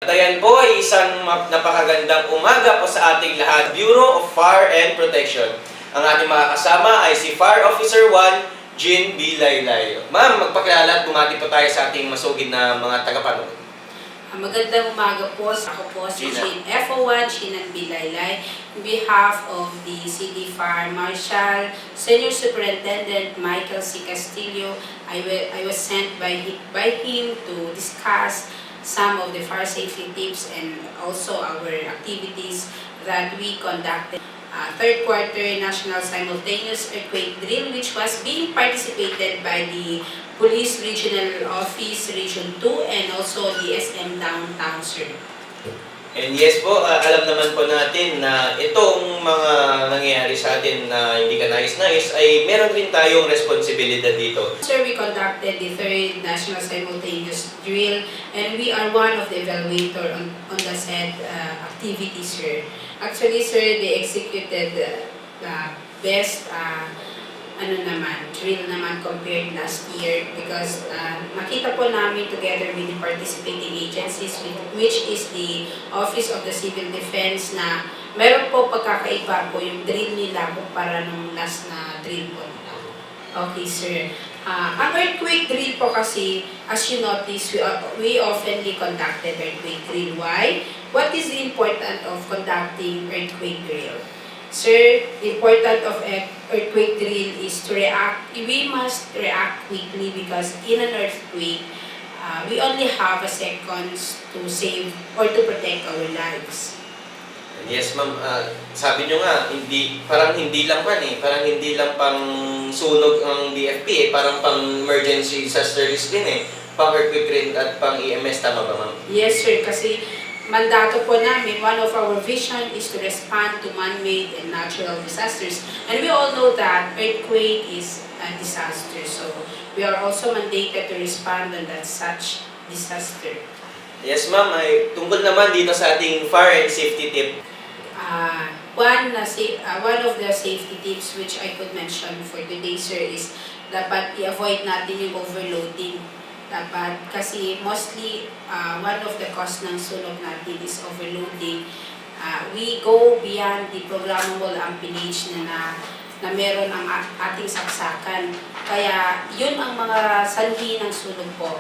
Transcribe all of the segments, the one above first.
At ayan po ay isang napakagandang umaga po sa ating lahat. Bureau of Fire and Protection. Ang ating mga kasama ay si Fire Officer 1, Jean B. Laylay. Ma'am, magpakilala at bumati po tayo sa ating masugid na mga tagapanood. Magandang umaga po. Ako po si Gina. Jean FO1, Jean B. Laylay. On behalf of the City Fire Marshal, Senior Superintendent Michael C. Castillo, I was sent by him to discuss some of the fire safety tips and also our activities that we conducted. Third quarter National Simultaneous Earthquake Drill, which was being participated by the Police Regional Office, Region 2, and also the SM Downtown, sir. And yes po, alam naman po natin na itong mga nangyayari sa atin na hindi ka nais-nais ay meron rin tayong responsibilidad dito. Sir, we conducted the third National Simultaneous Drill, and we are one of the evaluator on the said activity, sir. Actually, sir, they executed the best drill naman compared last year because makita po namin together with the participating agencies, which is the Office of the Civil Defense, na meron po pagkakaiba po yung drill nila kumpara nung last na drill po nila. Okay, sir. Ang earthquake drill po kasi, as you notice, we oftenly conducted earthquake drill. Why? What is the importance of conducting earthquake drill? Sir, the importance of earthquake drill is to react. We must react quickly because in an earthquake, we only have a seconds to save or to protect our lives. Yes ma'am, sabi nyo nga, parang hindi lang pang sunog ang BFP parang pang emergency disaster risk din pang earthquake rin at pang EMS, tama ba ma'am? Yes sir, kasi mandato po namin, one of our vision is to respond to man-made and natural disasters. And we all know that earthquake is a disaster. So we are also mandated to respond on that such disaster. Yes ma'am, ay tungkol naman dito sa ating fire and safety tip. One of the safety tips which I could mention for today, sir, is dapat i-avoid natin yung overloading. Dapat, kasi mostly, one of the cause ng sunog natin is overloading. We go beyond the programmable ampillage na meron ang ating saksakan. Kaya, yun ang mga sanhi ng sunog po.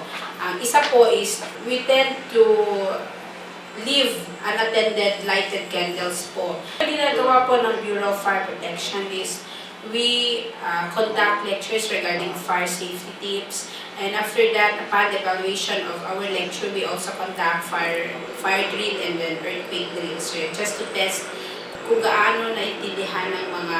Isa po is, we tend to leave unattended lighted candles po. Ang ginagawa po ng Bureau of Fire Protection is, we conduct lectures regarding fire safety tips. And after that, upon the evaluation of our lecture, we also conduct fire drill and then earthquake drills, just to test kung gaano naintindihan ng mga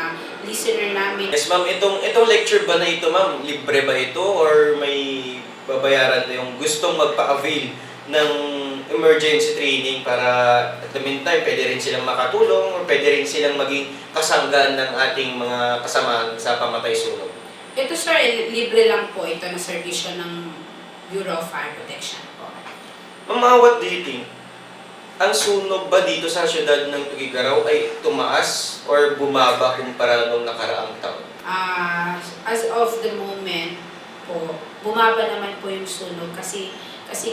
listener namin. Yes ma'am, itong lecture ba na ito ma'am, libre ba ito or may babayaran na yung gustong magpa-avail ng emergency training para at the meantime pwede rin silang makatulong or pwede rin silang maging kasanggan ng ating mga kasamahan sa pamatay sunog? Ito sir, libre lang po ito na serbisyo ng Bureau of Fire Protection po. Ma'am, what do you think? Ang sunog ba dito sa syudad ng Tugigaraw ay tumaas or bumaba kumpara nung nakaraang taon? As of the moment po, bumaba naman po yung sunog kasi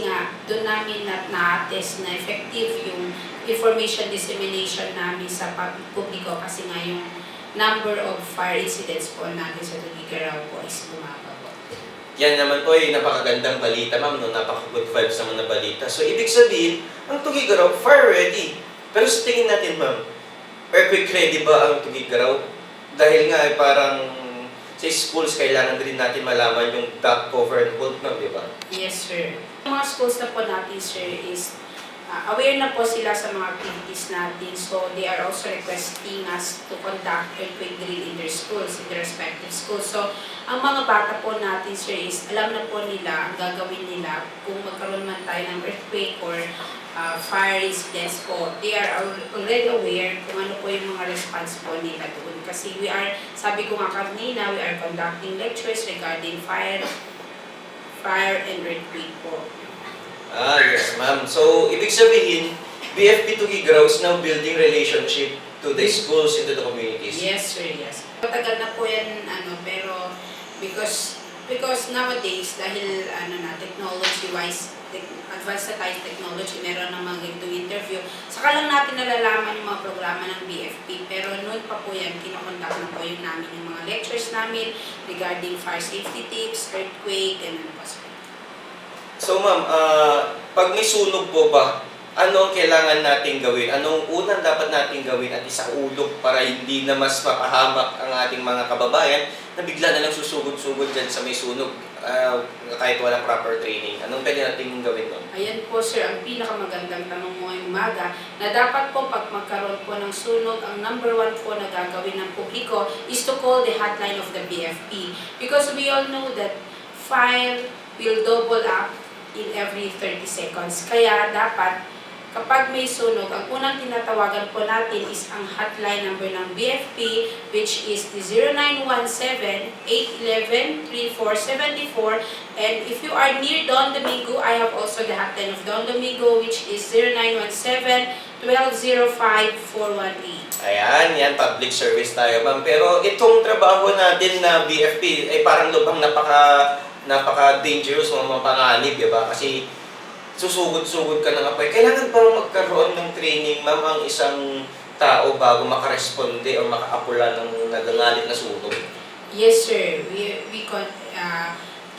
nga doon namin na-test na effective yung information dissemination namin sa publiko kasi nga yung number of fire incidents po natin sa Tugigaraw po is bumaba po. Yan naman po ay napakagandang balita ma'am, no? Napaka-good vibes naman na balita. So ibig sabihin, ang Tugigaraw, fire ready. Pero sa tingin natin ma'am, earthquake ready ba ang Tugigaraw? Dahil nga ay parang sa schools, kailangan din natin malaman yung back cover and hold ma'am, di ba? Yes sir. Yung mga schools na po natin sir is aware na po sila sa mga activities natin, so they are also requesting us to conduct earthquake drill in their schools, in their respective schools. So, ang mga bata po natin, sir, is alam na po nila ang gagawin nila kung magkaroon man tayo ng earthquake or fire incidents po. They are already aware kung ano po yung mga response po nila doon. Kasi sabi ko nga kanina, we are conducting lectures regarding fire and earthquake po. Yes ma'am. So, ibig sabihin, BFP Tugigaraw is now building relationship to the schools and to the communities. Yes, sir, yes. Matagal na po yan, pero because Because nowadays, dahil technology-wise, advanced na tayo sa technology, meron namang ganito interview. Saka lang natin nalalaman yung mga programa ng BFP. Pero noon pa po yan, kinokontak na po yung namin yung mga lectures namin regarding fire safety tips, earthquake, ganun po. So ma'am, pag may sunog po ba, ano ang kailangan nating gawin? Anong unang dapat nating gawin at isaulog para hindi na mas mapahamak ang ating mga kababayan na bigla na lang susugod-sugod dyan sa may sunog kahit walang proper training? Anong pwede nating gawin doon? Ayan po sir, ang pinakamagandang tanong mo ngayong umaga na dapat po pag magkaroon po ng sunog, ang number one po na gagawin ng publiko is to call the hotline of the BFP. Because we all know that fire will double up in every 30 seconds. Kaya dapat kapag may sunog, ang unang tinatawagan po natin is ang hotline number ng BFP, which is the 0917-811-3474. And if you are near Don Domingo, I have also the hotline of Don Domingo, which is 0917-1205-418. Ayan, yan, public service tayo ma'am. Pero itong trabaho natin na BFP ay parang lubhang napaka-dangerous, mga panganib, diba? Kasi susugod-sugod ka ng apoy. Kailangan bang magkaroon ng training, ma'am, ang isang tao bago makaresponde o makaapula ng nagangalit na sunog? Yes, sir.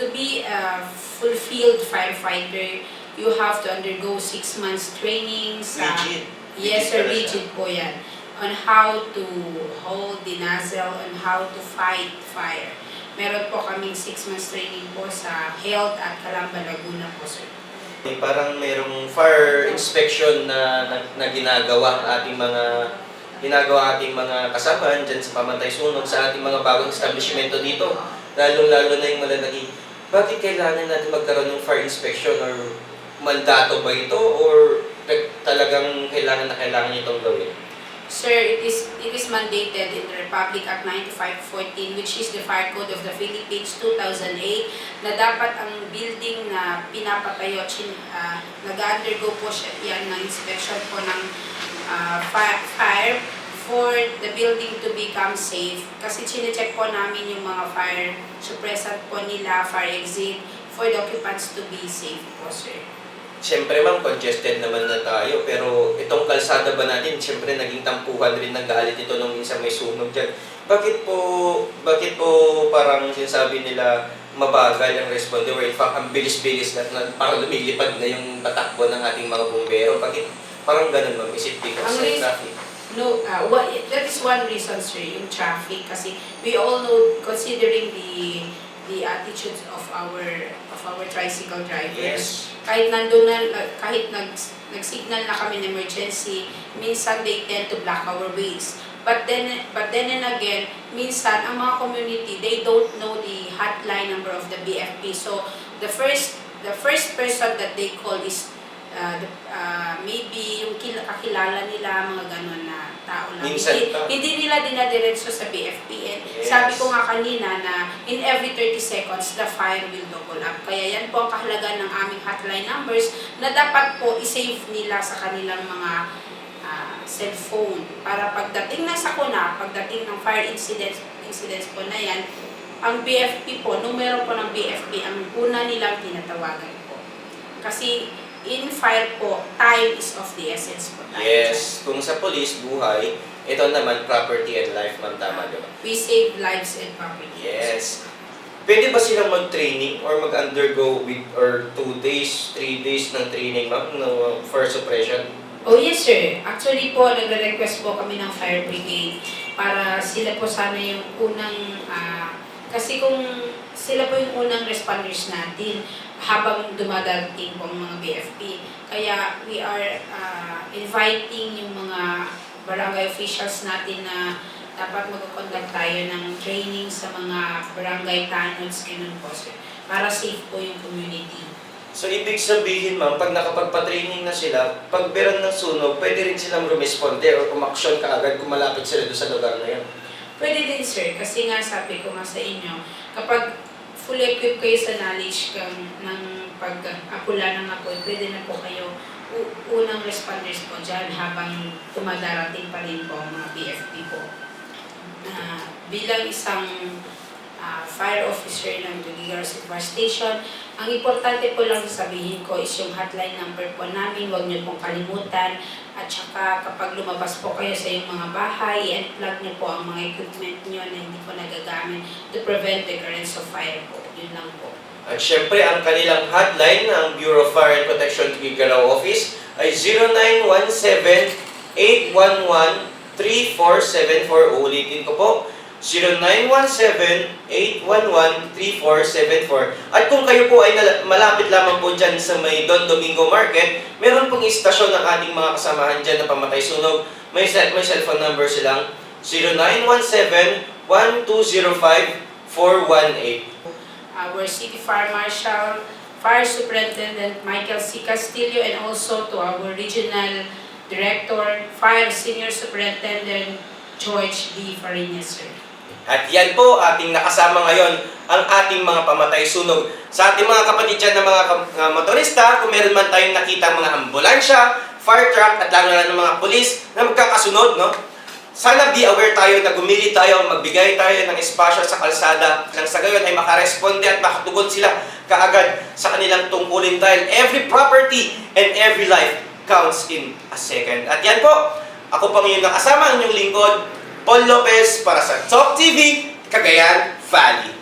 To be a fulfilled firefighter, you have to undergo 6 months training sa... Rigid. Yes, sir. Rigid po yan. On how to hold the nozzle, on how to fight fire. Meron po kaming 6 months training po sa Health at Calamba, Laguna po, sir. Parang merong fire inspection na ginagawa ating mga kasama dyan sa pamantay sunog sa ating mga bagong establishmento dito. Lalo-lalo na yung malalaki. Bakit kailangan natin magkaroon ng fire inspection or mandato ba ito or talagang kailangan itong gawin? Sir, it is mandated in the Republic Act 9514, which is the Fire Code of the Philippines 2008, na dapat ang building na pinapatayo, nag-undergo po siya yan ng inspection po ng fire for the building to become safe. Kasi chinecheck po namin yung mga fire suppressant po nila, fire exit, for the occupants to be safe po, sir. Siyempre ma'am, congested naman na tayo, pero itong kalsada ba natin, siyempre naging tampuhan rin ng galit ito nung minsan may sunog dyan. Bakit po parang sinasabi nila mabagal ang responde, or in fact, ang bilis-bilis na parang lumilipad na yung patakbo ng ating mga bumbero? Bakit parang ganun ma'am? Is it because of traffic? No, that is one reason, sir, yung traffic. Kasi we all know, considering the attitudes of our tricycle drivers. Yes. Kahit nag-signal na kami ng emergency, minsan they tend to block our ways. But then and again, minsan ang mga community, they don't know the hotline number of the BFP. So the first person that they call is maybe yung kakilala nila, mga ganon na tao lang. Hindi nila dinadiretso sa BFP. And yes. Sabi ko nga kanina na in every 30 seconds, the fire will double up. Kaya yan po ang kahalaga ng aming hotline numbers na dapat po isave nila sa kanilang mga cellphone. Para pagdating ng sakuna, pagdating ng fire incidents po na yan, ang BFP po, numero po ng BFP, ang una nilang tinatawagan po. Kasi in fire po, time is of the essence po. Yes, kung sa police, buhay, ito naman property and life, ma'am, tama diba? We save lives and property. Yes. Pwede ba silang mag-training or mag-undergo with or 2 days, 3 days ng training, ma'am, no, for suppression? Oh yes sir. Actually po, nagre-request po kami ng fire brigade para sila po sana yung unang, kasi kung sila po yung unang responders natin habang dumadating po ang mga BFP. Kaya we are inviting yung mga barangay officials natin na dapat mag-conduct tayo ng training sa mga barangay tanods, ganun po sir, para safe po yung community. So, ibig sabihin, ma'am, pag nakapagpa-training na sila, pag meron ng sunog, pwede rin silang rumisponde or umaksyon kaagad kung malapit sila doon sa lugar na yun? Pwede din sir, kasi nga sabi ko nga sa inyo, kapag fully equipped kayo sa knowledge ng pag-apula ng apoy, pwede na po kayo unang responders po dyan habang tumadarating pa rin po ang mga BFP po. Bilang isang fire officer ng Tugiga Reservoir Station. Ang importante po lang sabihin ko is yung hotline number po namin, huwag niyo pong kalimutan. At saka kapag lumabas po kayo sa iyong mga bahay, i-unplug niyo po ang mga equipment niyo na hindi po nagagamit to prevent the occurrence of fire po. Yun lang po. At syempre, ang kanilang hotline ng Bureau of Fire and Protection Tuguegarao Office ay 0917-811-3474. Uulitin ko po, 0917-811-3474. At kung kayo po ay malapit lamang po dyan sa may Don Domingo Market, meron pong istasyon ng ating mga kasamahan dyan na pamatay sunog. May cellphone number silang 0917-1205-418. Our City Fire Marshal, Fire Superintendent Michael C. Castillo, and also to our Regional Director, Fire Senior Superintendent George D. Farinas, sir. At yan po ating nakasama ngayon ang ating mga pamatay sunog. Sa ating mga kapatid dyan na mga motorista, kung meron man tayong nakita mga ambulansya, fire truck at lalo na ng mga pulis na magkakasunod, no? Sana be aware tayo na gumili tayo, magbigay tayo ng espasyo sa kalsada nang sa gayon ay makaresponde at makatugon sila kaagad sa kanilang tungkulin dahil every property and every life counts in a second. At yan po, ako pang inyong nakasama, ang inyong lingkod, Paul Lopez para sa Talk TV, Cagayan Valley.